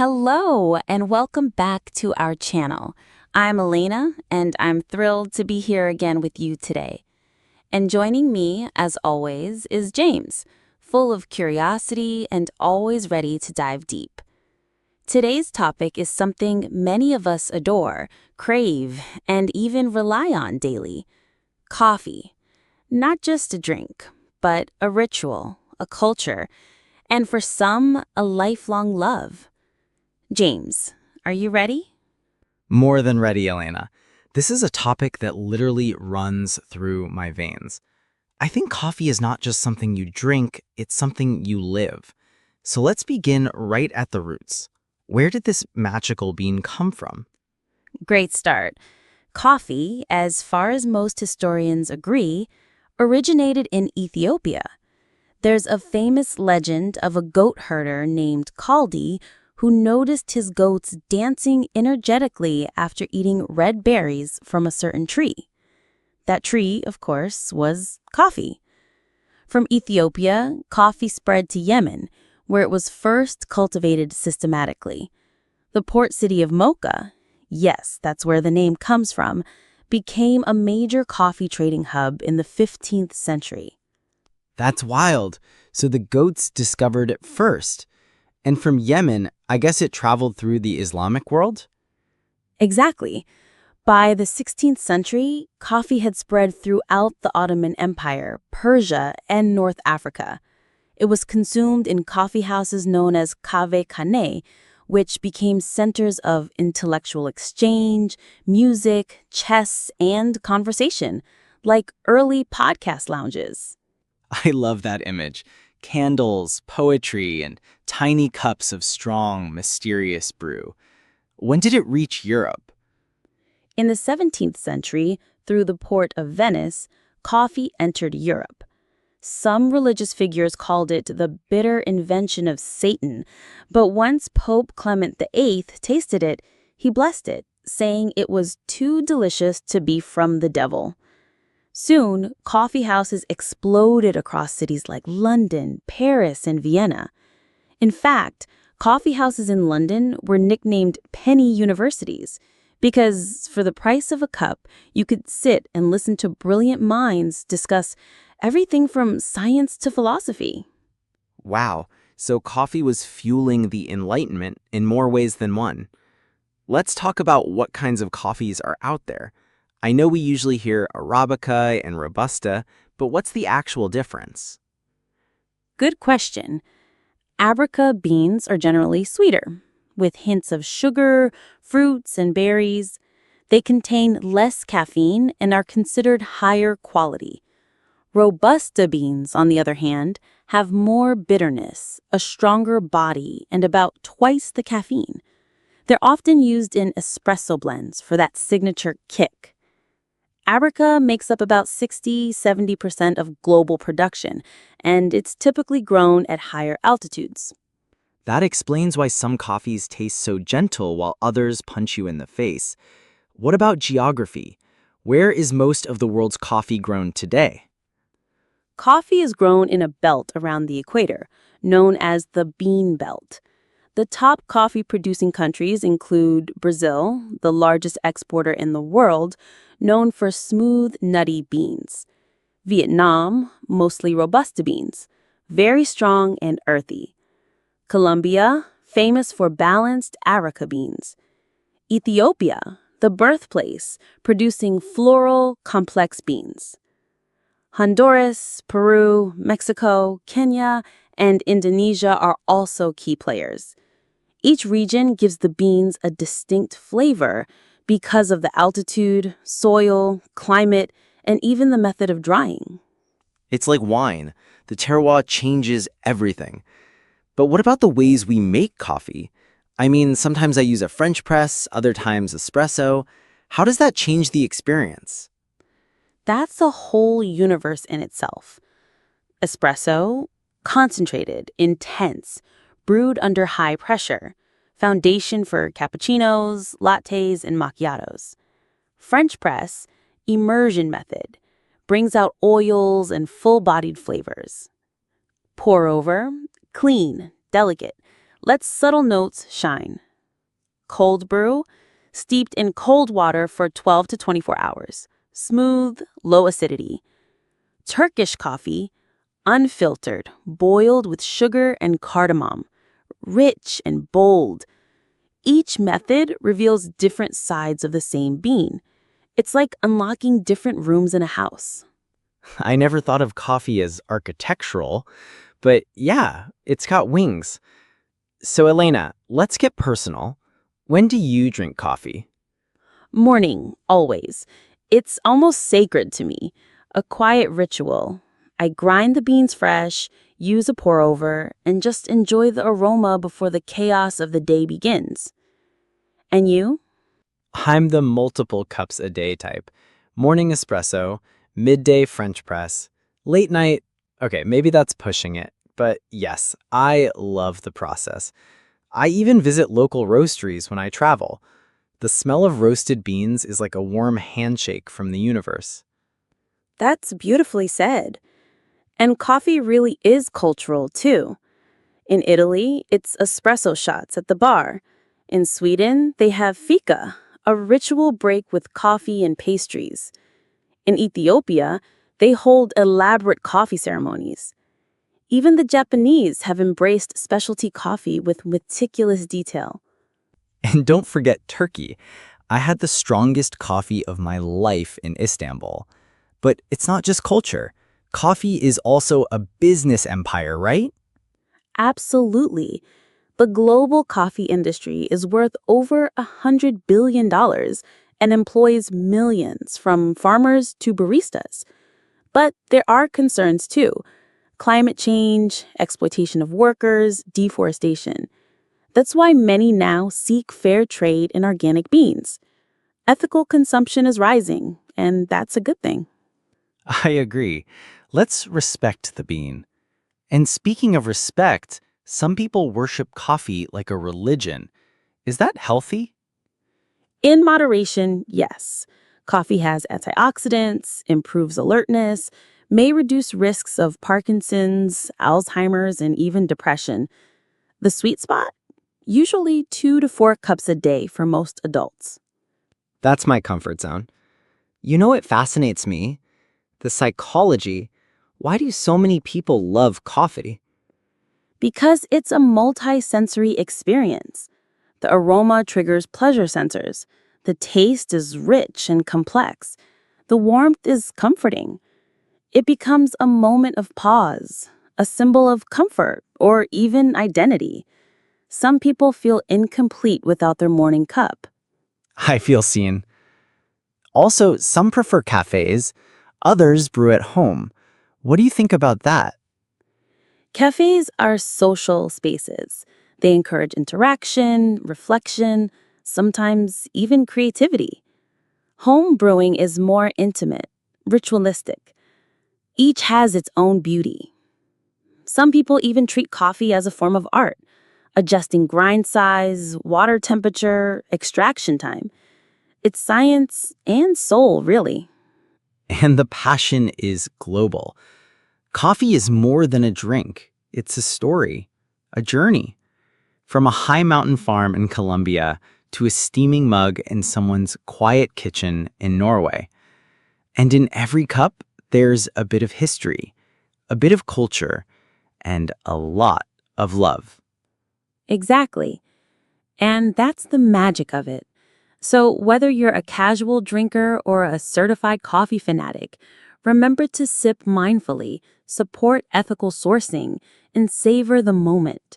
Hello, and welcome back to our channel. I'm Elena, and I'm thrilled to be here again with you today. And joining me, as always, is James, full of curiosity and always ready to dive deep. Today's topic is something many of us adore, crave, and even rely on daily: coffee. Not just a drink, but a ritual, a culture, and for some, a lifelong love. James, are you ready? More than ready, Elena. This is a topic that literally runs through my veins. I think coffee is not just something you drink, it's something you live. So let's begin right at the roots. Where did this magical bean come from? Great start. Coffee, as far as most historians agree, originated in Ethiopia. There's a famous legend of a goat herder named Kaldi who noticed his goats dancing energetically after eating red berries from a certain tree. That tree, of course, was coffee. From Ethiopia, coffee spread to Yemen, where it was first cultivated systematically. The port city of Mocha, yes, that's where the name comes from, became a major coffee trading hub in the 15th century. That's wild. So the goats discovered it first. And from Yemen, I guess it traveled through the Islamic world? Exactly. By the 16th century, coffee had spread throughout the Ottoman Empire, Persia, and North Africa. It was consumed in coffee houses known as kave-khane, which became centers of intellectual exchange, music, chess, and conversation, like early podcast lounges. I love that image. Candles, poetry, and tiny cups of strong, mysterious brew. When did it reach Europe? In the 17th century, through the port of Venice, coffee entered Europe. Some religious figures called it the bitter invention of Satan, but once Pope Clement VIII tasted it, he blessed it, saying it was too delicious to be from the devil. Soon, coffee houses exploded across cities like London, Paris, and Vienna. In fact, coffee houses in London were nicknamed penny universities because, for the price of a cup, you could sit and listen to brilliant minds discuss everything from science to philosophy. Wow, so coffee was fueling the Enlightenment in more ways than one. Let's talk about what kinds of coffees are out there. I know we usually hear Arabica and Robusta, but what's the actual difference? Good question. Arabica beans are generally sweeter, with hints of sugar, fruits, and berries. They contain less caffeine and are considered higher quality. Robusta beans, on the other hand, have more bitterness, a stronger body, and about twice the caffeine. They're often used in espresso blends for that signature kick. Arabica makes up about 60–70% of global production, and it's typically grown at higher altitudes. That explains why some coffees taste so gentle while others punch you in the face. What about geography? Where is most of the world's coffee grown today? Coffee is grown in a belt around the equator, known as the bean belt. The top coffee-producing countries include Brazil, the largest exporter in the world, known for smooth, nutty beans. Vietnam, mostly Robusta beans, very strong and earthy. Colombia, famous for balanced Arabica beans. Ethiopia, the birthplace, producing floral, complex beans. Honduras, Peru, Mexico, Kenya, and Indonesia are also key players. Each region gives the beans a distinct flavor because of the altitude, soil, climate, and even the method of drying. It's like wine. The terroir changes everything. But what about the ways we make coffee? I mean, sometimes I use a French press, other times espresso. How does that change the experience? That's a whole universe in itself. Espresso, concentrated, intense, brewed under high pressure, foundation for cappuccinos, lattes, and macchiatos. French press, immersion method, brings out oils and full-bodied flavors. Pour over, clean, delicate, Let subtle notes shine. Cold brew, steeped in cold water for 12 to 24 hours. Smooth, low acidity. Turkish coffee, unfiltered, boiled with sugar and cardamom. Rich and bold. Each method reveals different sides of the same bean. It's like unlocking different rooms in a house. I never thought of coffee as architectural, but yeah, it's got wings. So, Elena, let's get personal. When do you drink coffee? Morning, always. It's almost sacred to me, a quiet ritual. I grind the beans fresh, use a pour over, and just enjoy the aroma before the chaos of the day begins. And you? I'm the multiple cups a day type. Morning espresso, midday French press, late night. Okay, maybe that's pushing it. But yes, I love the process. I even visit local roasteries when I travel. The smell of roasted beans is like a warm handshake from the universe. That's beautifully said. And coffee really is cultural, too. In Italy, it's espresso shots at the bar. In Sweden, they have fika, a ritual break with coffee and pastries. In Ethiopia, they hold elaborate coffee ceremonies. Even the Japanese have embraced specialty coffee with meticulous detail. And don't forget Turkey. I had the strongest coffee of my life in Istanbul. But it's not just culture. Coffee is also a business empire, right? Absolutely. The global coffee industry is worth over $100 billion and employs millions, from farmers to baristas. But there are concerns too: climate change, exploitation of workers, deforestation. That's why many now seek fair trade in organic beans. Ethical consumption is rising, and that's a good thing. I agree. Let's respect the bean. And speaking of respect, some people worship coffee like a religion. Is that healthy? In moderation, yes. Coffee has antioxidants, improves alertness, may reduce risks of Parkinson's, Alzheimer's, and even depression. The sweet spot? Usually 2 to 4 cups a day for most adults. That's my comfort zone. You know what fascinates me? The psychology. Why do so many people love coffee? Because it's a multi-sensory experience. The aroma triggers pleasure sensors. The taste is rich and complex. The warmth is comforting. It becomes a moment of pause, a symbol of comfort, or even identity. Some people feel incomplete without their morning cup. I feel seen. Also, some prefer cafes, others brew at home. What do you think about that? Cafes are social spaces. They encourage interaction, reflection, sometimes even creativity. Home brewing is more intimate, ritualistic. Each has its own beauty. Some people even treat coffee as a form of art, adjusting grind size, water temperature, extraction time. It's science and soul, really. And the passion is global. Coffee is more than a drink. It's a story, a journey. From a high mountain farm in Colombia to a steaming mug in someone's quiet kitchen in Norway. And in every cup, there's a bit of history, a bit of culture, and a lot of love. Exactly. And that's the magic of it. So, whether you're a casual drinker or a certified coffee fanatic, remember to sip mindfully, support ethical sourcing, and savor the moment.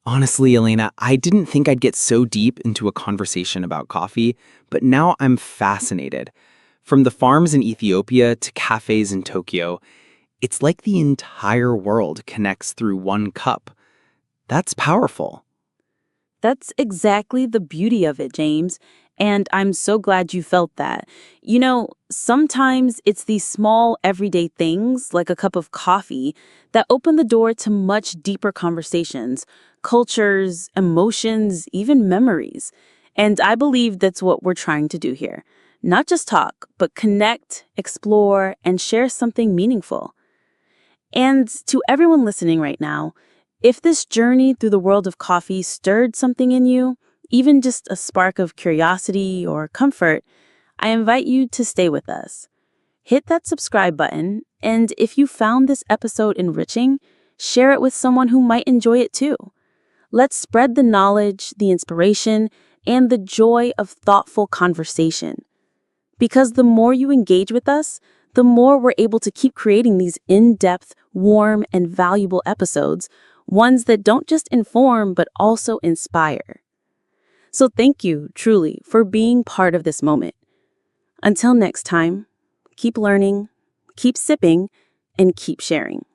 Honestly, Elena, I didn't think I'd get so deep into a conversation about coffee, but now I'm fascinated. From the farms in Ethiopia to cafes in Tokyo, it's like the entire world connects through one cup. That's powerful. That's exactly the beauty of it, James. And I'm so glad you felt that. Sometimes it's these small everyday things, like a cup of coffee, that open the door to much deeper conversations, cultures, emotions, even memories. And I believe that's what we're trying to do here. Not just talk, but connect, explore, and share something meaningful. And to everyone listening right now, If this journey through the world of coffee stirred something in you, even just a spark of curiosity or comfort, I invite you to stay with us. Hit that subscribe button, and if you found this episode enriching, share it with someone who might enjoy it too. Let's spread the knowledge, the inspiration, and the joy of thoughtful conversation. Because the more you engage with us, the more we're able to keep creating these in-depth, warm, and valuable episodes, ones that don't just inform but also inspire. So thank you, truly, for being part of this moment. Until next time, keep learning, keep sipping, and keep sharing.